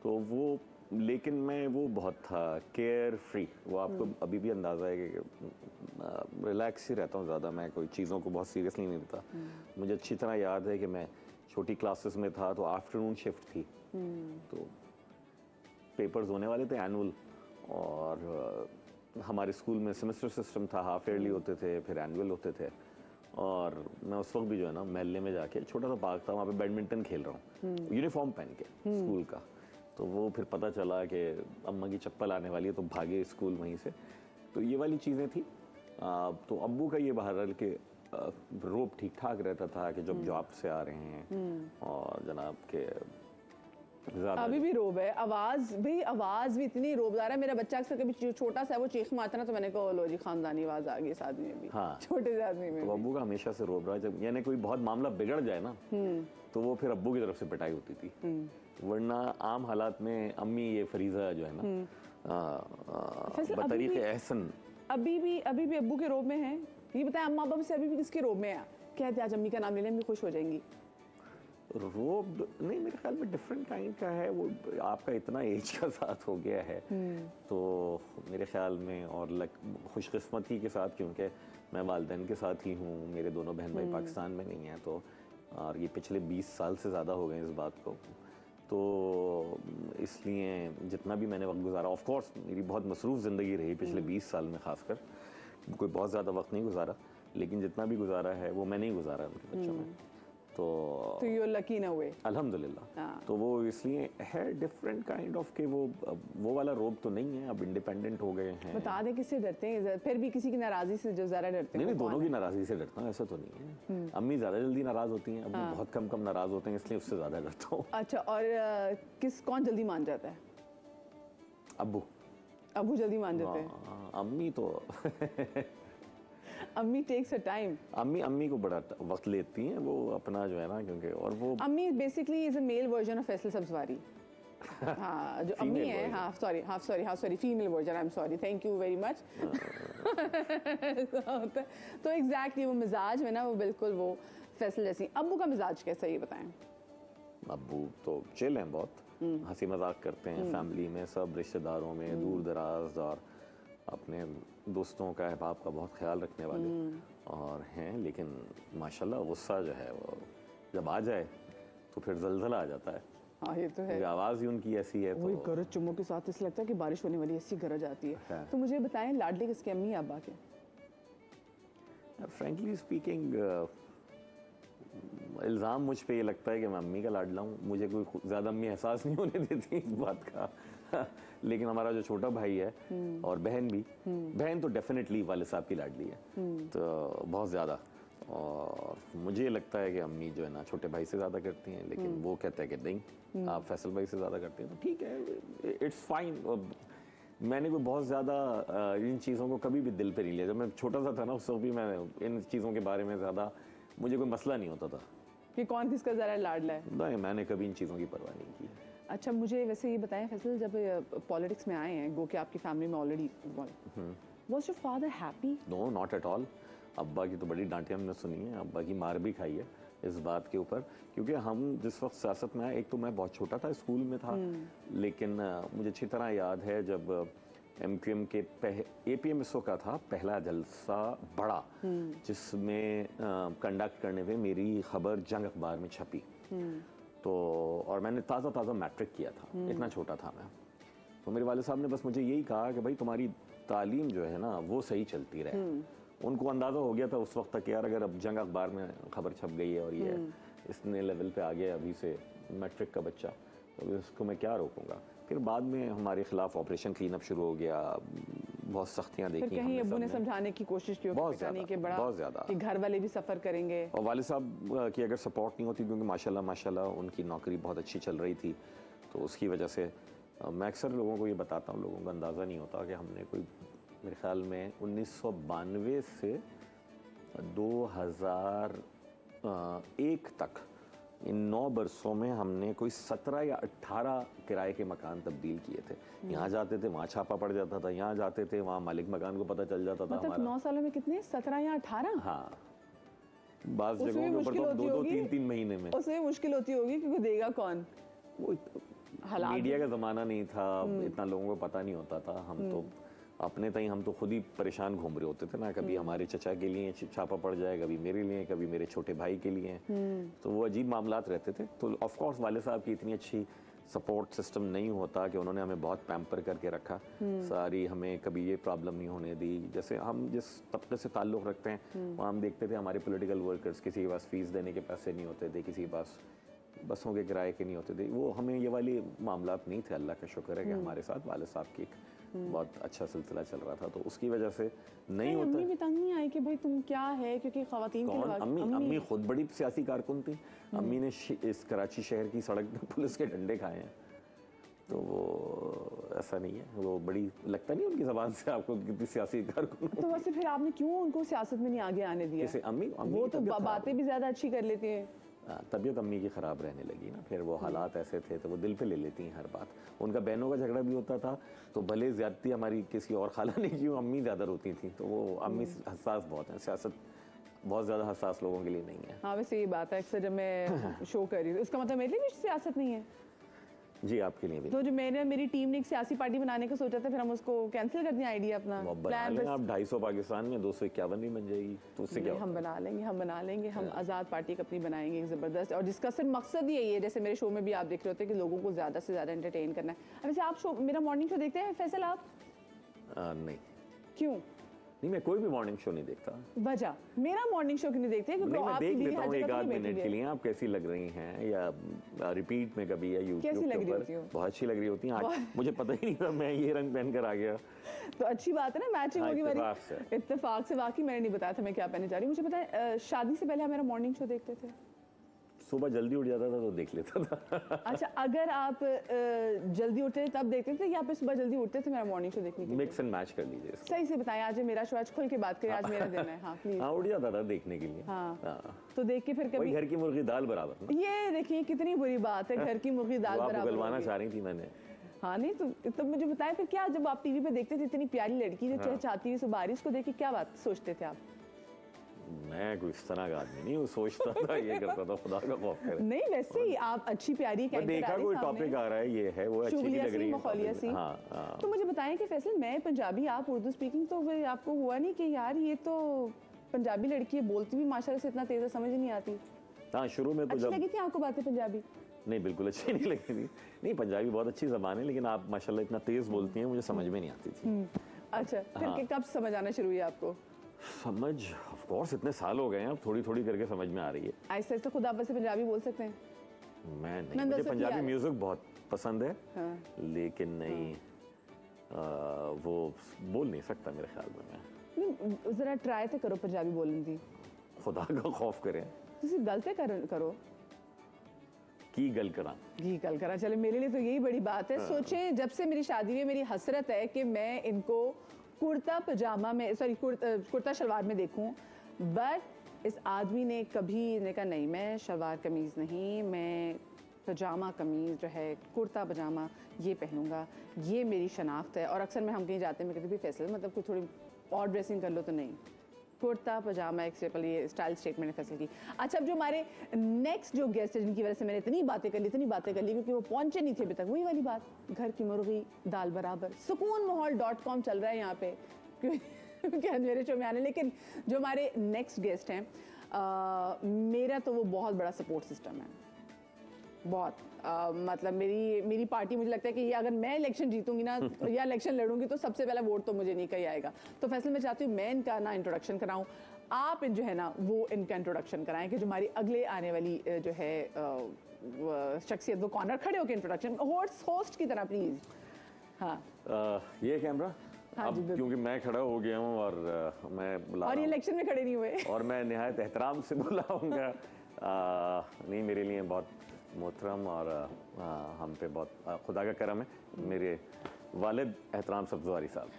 तो वो, लेकिन मैं वो बहुत था केयर फ्री, वो आपको अभी भी अंदाज़ा है कि रिलैक्स ही रहता हूँ ज़्यादा, मैं कोई चीज़ों को बहुत सीरियसली नहीं लेता। मुझे अच्छी तरह याद है कि मैं छोटी क्लासेस में था तो आफ्टरनून शिफ्ट थी, तो पेपर्स होने वाले थे एनुअल, और हमारे स्कूल में सेमेस्टर सिस्टम था, हाफ ईयरली होते थे फिर एनुअल होते थे, और मैं उस वक्त भी जो है ना महल्ले में जाके, छोटा सा पार्क था वहाँ पे बैडमिंटन खेल रहा हूँ यूनिफॉर्म पहन के स्कूल का। तो वो फिर पता चला कि अम्मा की चप्पल आने वाली है तो भागे स्कूल वहीं से। तो ये वाली चीज़ें थी। तो अब्बू का ये बहरहाल के रोब ठीक ठाक रहता था कि जब जॉब से आ रहे हैं और जनाब के अभी भी रोब है, आवाज भी इतनी रोबदार है। मेरा बच्चा अक्सर कभी छोटा सा है वो चीख मारता ना, तो मैंने कहा लो जी खानदानी आवाज आ गई इस आदमी में भी। हाँ, छोटे से आदमी में। तो अब्बू का हमेशा से रोब रहा है, जब यानी कोई बहुत मामला बिगड़ जाए ना तो वो फिर अब्बू की तरफ से पिटाई होती थी, वरना आम हालात में अम्मी ये फरीजा जो है ना बतरीक़ एहसन अभी भी अब्बू के रोब में है। ये बताएं अम्मा अब्बा से अभी भी किसके रोब में है? कहते आज अम्मी का नाम ले लें, अम्मी खुश हो जाएंगी। रोब नहीं, मेरे ख्याल में डिफरेंट काइंड का है वो। आपका इतना एज का साथ हो गया है तो मेरे ख्याल में, और खुशकिस्मती के साथ, क्योंकि मैं वालिदैन के साथ ही हूँ, मेरे दोनों बहन भाई पाकिस्तान में नहीं हैं, तो और ये पिछले 20 साल से ज़्यादा हो गए इस बात को, तो इसलिए जितना भी मैंने वक्त गुजारा, ऑफ कोर्स मेरी बहुत मसरूफ़ ज़िंदगी रही पिछले 20 साल में, ख़ासकर कोई बहुत ज़्यादा वक्त नहीं गुजारा, लेकिन जितना भी गुजारा है वो मैंने ही गुजारा उनके बच्चों में। तो यू लकी इन अ वे, अल्हम्दुलिल्लाह। तो वो इसलिए है डिफरेंट काइंड ऑफ के वो वाला रोब तो नहीं है, अब इंडिपेंडेंट हो गए हैं। बता दें किससे डरते हैं? फिर भी किसी की नाराज़ी से जो ज़रा डरते हैं? नहीं, दोनों की नाराज़गी से डरता हूँ, ऐसा तो नहीं है। अम्मी ज़्यादा जल्दी नाराज़ होती हैं, अब्बू बहुत कम नाराज़ होते हैं, इसलिए उससे ज़्यादा डरता हूँ। अच्छा, और कौन जल्दी मान जाता है? अब्बू जल्दी मान जाते हैं। अम्मी तो अम्मी टेक्स अ टाइम। अम्मी को बड़ा वक्त लेती हैं वो अपना जो है ना, क्योंकि और वो अम्मी basically is a male version of Faisal Sabzwari. हाँ, जो अम्मी है, हाँ sorry female version, I am sorry, thank you very much. तो एग्जैक्टली वो मिजाज में ना, वो बिल्कुल वो फैसल जैसी। अब्बू का मिजाज कैसा है ये बताएं? अब्बू तो चिल हैं, बहुत हंसी मजाक करते हैं, फैमिली में सब रिश्तेदारों में दूर दराज और अपने दोस्तों का अहबाब का बहुत ख्याल रखने वाले और हैं, लेकिन माशाल्लाह गुस्सा जो है वो जब आ जाए तो फिर जलजला आ जाता है। हाँ, ये तो है। आवाज़ ही उनकी ऐसी है, वही गरज चुम्मों के साथ ऐसा लगता है कि बारिश होने वाली, ऐसी गरज आती है। तो मुझे बताएं, लाडले किसके, अम्मी या अब्बा के? फ्रेंकली स्पीकिंग इल्ज़ाम मुझ पे ये लगता है कि मैं अम्मी का लाडला हूँ। मुझे कोई ज़्यादा अम्मी एहसास नहीं होने देती इस बात का। लेकिन हमारा जो छोटा भाई है और बहन तो डेफिनेटली वाले साहब की लाडली है, तो बहुत ज़्यादा। और मुझे लगता है कि अम्मी जो है ना छोटे भाई से ज़्यादा करती हैं, लेकिन वो कहता है कि नहीं आप फैसल भाई से ज़्यादा करते हैं, तो ठीक है, इट्स फाइन। मैंने कोई बहुत ज़्यादा इन चीज़ों को कभी भी दिल पे नहीं लिया। जब मैं छोटा सा था ना, उस वक्त भी मैं इन चीज़ों के बारे में ज़्यादा, मुझे कोई मसला नहीं होता था कि कौन किसका ज़रा लाडला है। नहीं, मैंने कभी इन चीज़ों की परवाह नहीं की। अच्छा, मुझे वैसे ये बताएं फैसल, जब पॉलिटिक्स में आए हैं, गो कि आपकी फैमिली में already, was your father happy? No, not at all. अब्बा की तो बड़ी डांटें हमने सुनी है, अब्बा की मार भी खाई है इस बात के ऊपर, क्योंकि हम जिस वक्त सियासत में आए, एक तो मैं बहुत छोटा था, स्कूल में था, लेकिन मुझे अच्छी तरह याद है जब MQM के APMSO का था पहला जलसा बड़ा, जिसमें कंडक्ट करने पे मेरी खबर जंग अखबार में छपी, तो और मैंने ताज़ा मैट्रिक किया था, इतना छोटा था मैं। तो मेरे वाले साहब ने बस मुझे यही कहा कि भाई तुम्हारी तालीम जो है ना वो सही चलती रहे। उनको अंदाज़ा हो गया था उस वक्त तक कि यार अगर अब जंग अखबार में खबर छप गई है और ये इतने लेवल पे आ गया अभी से मैट्रिक का बच्चा, तो इसको मैं क्या रोकूंगा। फिर बाद में हमारे खिलाफ ऑपरेशन क्लीन अप शुरू हो गया, बहुत सख्तियां देखी। कहीं अब्बू ने समझाने की कोशिश की, बहुत ज़्यादा कि घर वाले भी सफ़र करेंगे, और वाले साहब की अगर सपोर्ट नहीं होती, क्योंकि माशाल्लाह उनकी नौकरी बहुत अच्छी चल रही थी, तो उसकी वजह से मैं अक्सर लोगों को ये बताता हूँ, लोगों को अंदाज़ा नहीं होता कि हमने कोई, मेरे ख्याल में 1992 से 2001 तक इन 9 बरसों में हमने कोई 17 या 18 किराए के मकान तब्दील किए थे। यहाँ जाते थे वहाँ छापा पड़ जाता था, यहाँ जाते थे वहाँ मालिक मकान को पता चल जाता था। मतलब 9 सालों में कितने, 17 या 18? हाँ, बाज़ जगहों के ऊपर तो 2-2, 3-3 महीने में। उसमें मुश्किल होती होगी क्योंकि देगा कौन? वो मीडिया का ज़माना नहीं था, इतना लोगों को पता नहीं होता था। हम तो अपने तई हम तो खुद ही परेशान घूम रहे होते थे ना, कभी हमारे चचा के लिए छापा पड़ जाए, कभी मेरे लिए, कभी मेरे छोटे भाई के लिए। तो वो अजीब मामलात रहते थे। तो ऑफ कोर्स वाले साहब की इतनी अच्छी सपोर्ट सिस्टम नहीं होता कि उन्होंने हमें बहुत पैम्पर करके रखा। सारी हमें कभी ये प्रॉब्लम नहीं होने दी। जैसे हम जिस तबके से ताल्लुक़ रखते हैं वहाँ हम देखते थे हमारे पॉलिटिकल वर्कर्स, किसी के पास फीस देने के पैसे नहीं होते थे, किसी के पास बसों के किराए के नहीं होते थे। वो हमें ये वाली मामलात नहीं थे। अल्लाह का शुक्र है कि हमारे साथ वाले साहब की बहुत अच्छा सिलसिला चल रहा था, तो उसकी वजह से नहीं होता। अम्मी भी तंग नहीं आई कि भाई तुम क्या है, क्योंकि खवातीन की अम्मी खुद बड़ी सियासी कारकुन थी। अम्मी ने इस कराची शहर की सड़क पे पुलिस के डंडे खाए हैं। तो वो ऐसा नहीं है, वो बड़ी लगता नहीं उनकी ज़बान से आपको कितनी सियासी कारकुन। तो वैसे फिर आपने क्यों उनको सियासत में नहीं आगे आने दिया? जैसे अम्मी वो तो बातें भी ज़्यादा अच्छी कर लेती हैं। तबीयत अम्मी की ख़राब रहने लगी ना, फिर वो हालात ऐसे थे तो वो दिल पे ले लेती हैं हर बात। उनका बहनों का झगड़ा भी होता था तो भले ज़्यादती हमारी किसी और खाला ने की, अम्मी ज़्यादा रोती थी। तो वो अम्मी हसास बहुत हैं, सियासत बहुत ज़्यादा हसास लोगों के लिए नहीं है। हाँ वैसे ये बात है, अक्सर जब मैं शो कर रही हूँ, इसका मतलब मेरे लिए भी सियासत नहीं है जी, आपके लिए भी। तो जो मेरी टीम ने एक सियासी पार्टी बनाने का सोचा था, फिर हम उसको कैंसिल कर दिया आइडिया अपना प्लान। आप 250 पाकिस्तान में 251 भी बन जाएगी तो उससे क्या? हम बना लेंगे हम आज़ाद पार्टी अपनी बनाएंगे, एक ज़बरदस्त, और जिसका सिर्फ मकसद यही है, जैसे मेरे शो में भी आप देख रहे होते हैं कि लोगों को ज़्यादा से ज़्यादा एंटरटेन करना है। वैसे आप शो, मेरा मॉर्निंग शो देखते हैं फैसल आप? नहीं। क्यों नहीं, मैं कोई भी मॉर्निंग शो नहीं देखता। वजह मेरा मॉर्निंग शो क्यों नहीं देखते? क्योंकि मैं देख लेता हूँ एक आध मिनट के लिए आप कैसी लग रही हैं, या रिपीट में कभी, या यूट्यूब कैसी लग रही होती हूँ? बहुत अच्छी लग रही होती हैं। आज मुझे पता ही नहीं था मैं ये रंग पहन कर आ गया। तो अच्छी बात है ना, मैचिंग होगी मेरी इत्तेफाक से। वाकई मैंने नहीं बताया था मैं क्या पहने जा रही हूँ। मुझे पता है शादी से पहले आप मेरा मॉर्निंग शो देखते थे? सुबह जल्दी उठ जाता था तो देख लेता था। अच्छा, अगर आप जल्दी उठते थे तब देखते थे या फिर सुबह जल्दी उठते थे मेरा मॉर्निंग शो देखने के लिए? मिक्स एंड मैच कर लीजिए। सही से बताएं, आज मेरा शो, आज खुल के बात करें, आज मेरा दिन है। हाँ प्लीज। हाँ, उठ जाता था देखने के लिए। हाँ। तो देख के फिर कभी घर की मुर्गी दाल बराबर। ये देखिए कितनी बुरी बात है, घर की मुर्गी दाल बराबर। गलवाना चाह रही थी मैंने। हाँ नहीं तो मुझे बताएं फिर क्या, जब आप टीवी पे देखते थे इतनी प्यारी लड़की जो चहचहाती हुई सुबह आ रही, उसको देख के क्या बात सोचते थे आप? मैं कोई इस तरह का आदमी नहीं हूँ, सोचता था ये करता था, खुदा का खौफ करे। नहीं वैसे ही आप अच्छी प्यारी देखा कोई टॉपिक आ रहा है, ये है वो अच्छी लग रही है। हाँ। तो मुझे बताएं कि फैसल, मैं पंजाबी, आप उर्दू स्पीकिंग, तो फिर आपको हुआ नहीं कि यार ये तो पंजाबी लड़की है, बोलती भी माशाल्लाह से इतना तेज है, समझ नहीं आती? हाँ, शुरू में तो अच्छी लगी थी आपको बातें पंजाबी? नहीं, बिल्कुल अच्छी नहीं लगी थी। नहीं, पंजाबी बहुत अच्छी ज़बान है, लेकिन आप माशाल्लाह इतना तेज बोलती हैं, मुझे समझ में नहीं आती थी। अच्छा, फिर कब समझ आना शुरू हुई आपको? समझ ऑफ कोर्स इतने साल हो गए हैं, अब थोड़ी थोड़ी करके समझ में आ रही है। ऐसे तो खुद आप से पंजाबी बोल सकते हैं? मैं नहीं, मुझे पंजाबी म्यूजिक बहुत पसंद है। लेकिन नहीं, वो बोल नहीं सकता मेरे ख्याल में मैं। जरा ट्राई तो करो पंजाबी बोलने की, खुदा का खौफ करें। ਤੁਸੀਂ गल ਤੇ करो की गल करा। चले, मेरे लिए तो यही बड़ी बात है। सोचें, जब से मेरी शादी हुई मेरी हसरत है कि मैं इनको कुर्ता पजामा में, सॉरी कुर्ता शलवार में देखूं, बट इस आदमी ने कभी ने कहा नहीं, मैं शलवार कमीज़ नहीं, मैं पजामा कमीज़ जो है, कुर्ता पजामा ये पहनूंगा, ये मेरी शनाख्त है। और अक्सर मैं हम कहीं जाते हैं, मैं कहती भी फैसल मतलब कोई थोड़ी और ड्रेसिंग कर लो, तो नहीं, कुर्ता पजामा एक स्टेपल, ये स्टाइल स्टेटमेंट है फैसल की। अच्छा, अब जो हमारे नेक्स्ट जो गेस्ट है, जिनकी वजह से मैंने इतनी बातें कर ली क्योंकि वो पहुंचे नहीं थे अभी तक, वही वाली बात, घर की मुर्गी दाल बराबर। sukoonmahal.com चल रहा है यहाँ पे क्योंकि मेरे शो में आने। लेकिन जो हमारे नेक्स्ट गेस्ट हैं, मेरा तो वो बहुत बड़ा सपोर्ट सिस्टम है, बहुत मतलब मेरी पार्टी, मुझे लगता है कि ये अगर मैं इलेक्शन जीतूंगी ना या इलेक्शन लड़ूंगी तो सबसे पहला वोट तो मुझे नहीं कहीं आएगा। तो फैसल मैं चाहती हूँ मैं इनका ना इंट्रोडक्शन कराऊं, आप जो है ना वो इनका इंट्रोडक्शन कराएं कि जो हमारी अगले आने वाली जो है शख्सियत, वो कॉर्नर खड़े होकर इंट्रोडक्शन, होस्ट की तरह प्लीज। हाँ, ये कैमरा। हाँ, अब क्योंकि मैं खड़ा हो गया हूँ और मैं बुला, और ये इलेक्शन में खड़े नहीं हुए और मैं निहायत एहतराम से बुलाऊंगा। नहीं, मेरे लिए बहुत मोहतरम और हम पे बहुत खुदा का करम है, मेरे वालिद एहतराम सब्ज़वारी साहब।